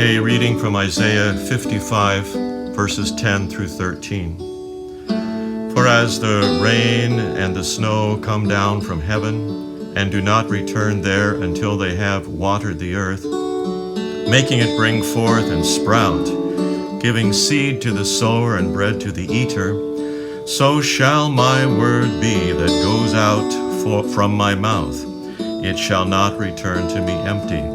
A reading from Isaiah 55, verses 10 through 13. For as the rain and the snow come down from heaven, and do not return there until they have watered the earth, making it bring forth and sprout, giving seed to the sower and bread to the eater, so shall my word be that goes out from my mouth. It shall not return to me empty,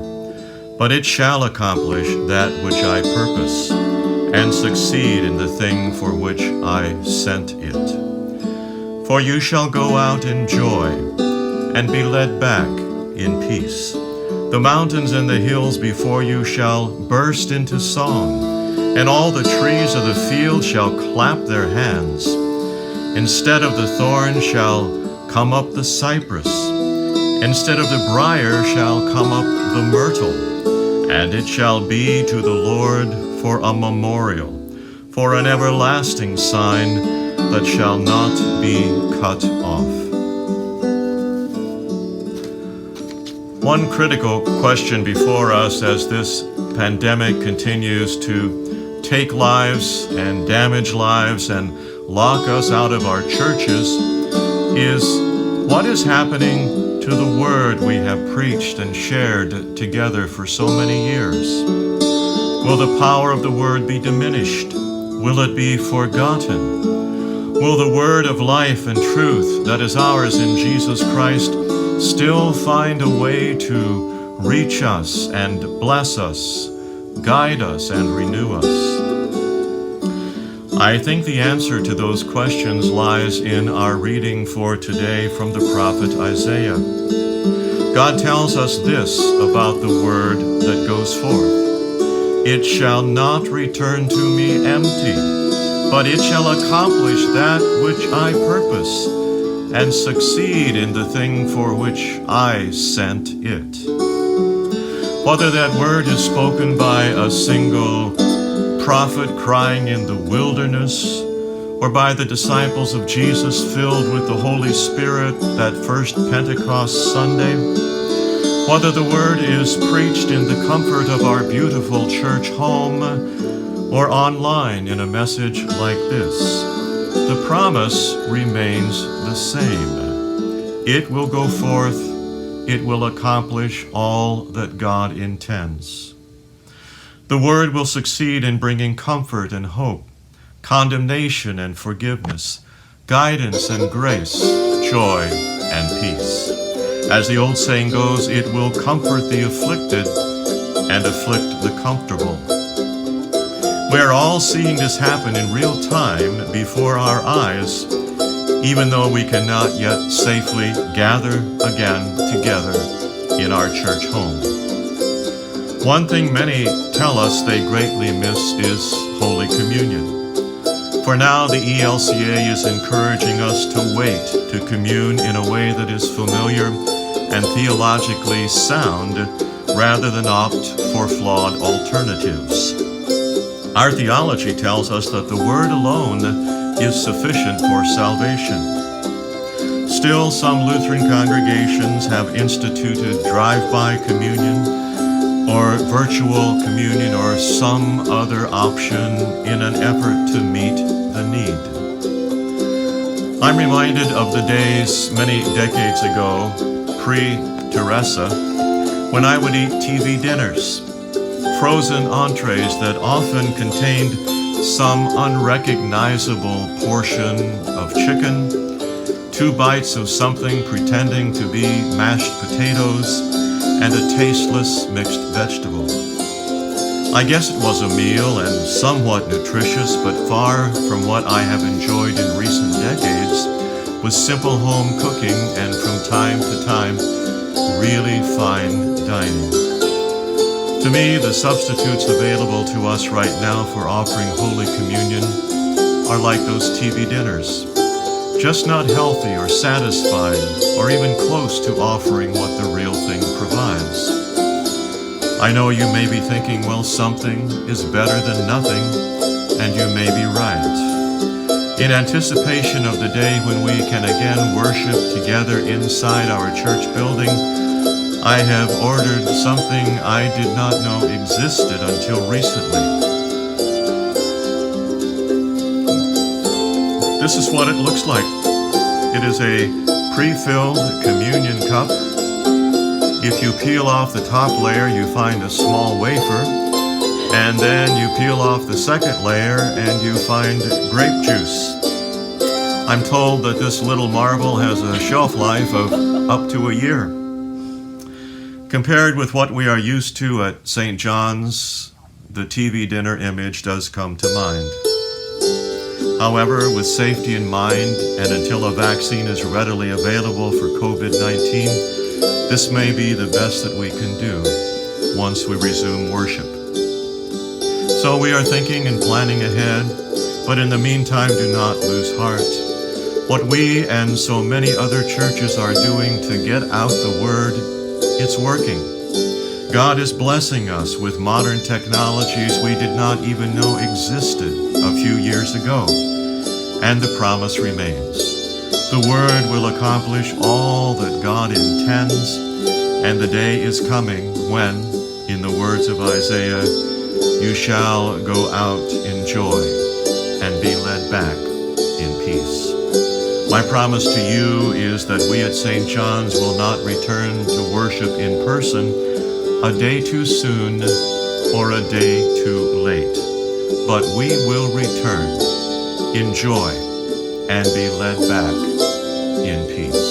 but it shall accomplish that which I purpose, and succeed in the thing for which I sent it. For you shall go out in joy, and be led back in peace. The mountains and the hills before you shall burst into song, and all the trees of the field shall clap their hands. Instead of the thorn shall come up the cypress, instead of the briar shall come up the myrtle, and it shall be to the Lord for a memorial, for an everlasting sign that shall not be cut off. One critical question before us as this pandemic continues to take lives and damage lives and lock us out of our churches is, what is happening to the word we have preached and shared together for so many years? Will the power of the word be diminished? Will it be forgotten? Will the word of life and truth that is ours in Jesus Christ still find a way to reach us and bless us, guide us, and renew us? I think the answer to those questions lies in our reading for today from the prophet Isaiah. God tells us this about the word that goes forth. It shall not return to me empty, but it shall accomplish that which I purpose, and succeed in the thing for which I sent it. Whether that word is spoken by a single prophet crying in the wilderness, or by the disciples of Jesus filled with the Holy Spirit that first Pentecost Sunday, whether the word is preached in the comfort of our beautiful church home, or online in a message like this, the promise remains the same. It will go forth, it will accomplish all that God intends. The word will succeed in bringing comfort and hope, condemnation and forgiveness, guidance and grace, joy and peace. As the old saying goes, it will comfort the afflicted and afflict the comfortable. We are all seeing this happen in real time before our eyes, even though we cannot yet safely gather again together in our church home. One thing many tell us they greatly miss is Holy Communion. For now, the ELCA is encouraging us to wait to commune in a way that is familiar and theologically sound, rather than opt for flawed alternatives. Our theology tells us that the Word alone is sufficient for salvation. Still, some Lutheran congregations have instituted drive-by communion or virtual communion or some other option in an effort to meet the need. I'm reminded of the days many decades ago, pre-Teresa, when I would eat TV dinners, frozen entrees that often contained some unrecognizable portion of chicken, 2 bites of something pretending to be mashed potatoes, and a tasteless mixed vegetable. I guess it was a meal and somewhat nutritious, but far from what I have enjoyed in recent decades with simple home cooking and from time to time really fine dining. To me, the substitutes available to us right now for offering Holy Communion are like those TV dinners, just not healthy or satisfying or even close to offering what the real thing provides. I know you may be thinking, well, something is better than nothing, and you may be right. In anticipation of the day when we can again worship together inside our church building, I have ordered something I did not know existed until recently. This is what it looks like. It is a pre-filled communion cup. If you peel off the top layer, you find a small wafer, and then you peel off the second layer and you find grape juice. I'm told that this little marvel has a shelf life of up to a year. Compared with what we are used to at St. John's, the TV dinner image does come to mind. However, with safety in mind, and until a vaccine is readily available for COVID-19, this may be the best that we can do once we resume worship. So we are thinking and planning ahead, but in the meantime, do not lose heart. What we and so many other churches are doing to get out the word, it's working. God is blessing us with modern technologies we did not even know existed a few years ago. And the promise remains. The Word will accomplish all that God intends, and the day is coming when, in the words of Isaiah, you shall go out in joy and be led back in peace. My promise to you is that we at St. John's will not return to worship in person a day too soon or a day too late, but we will return in joy and be led back in peace.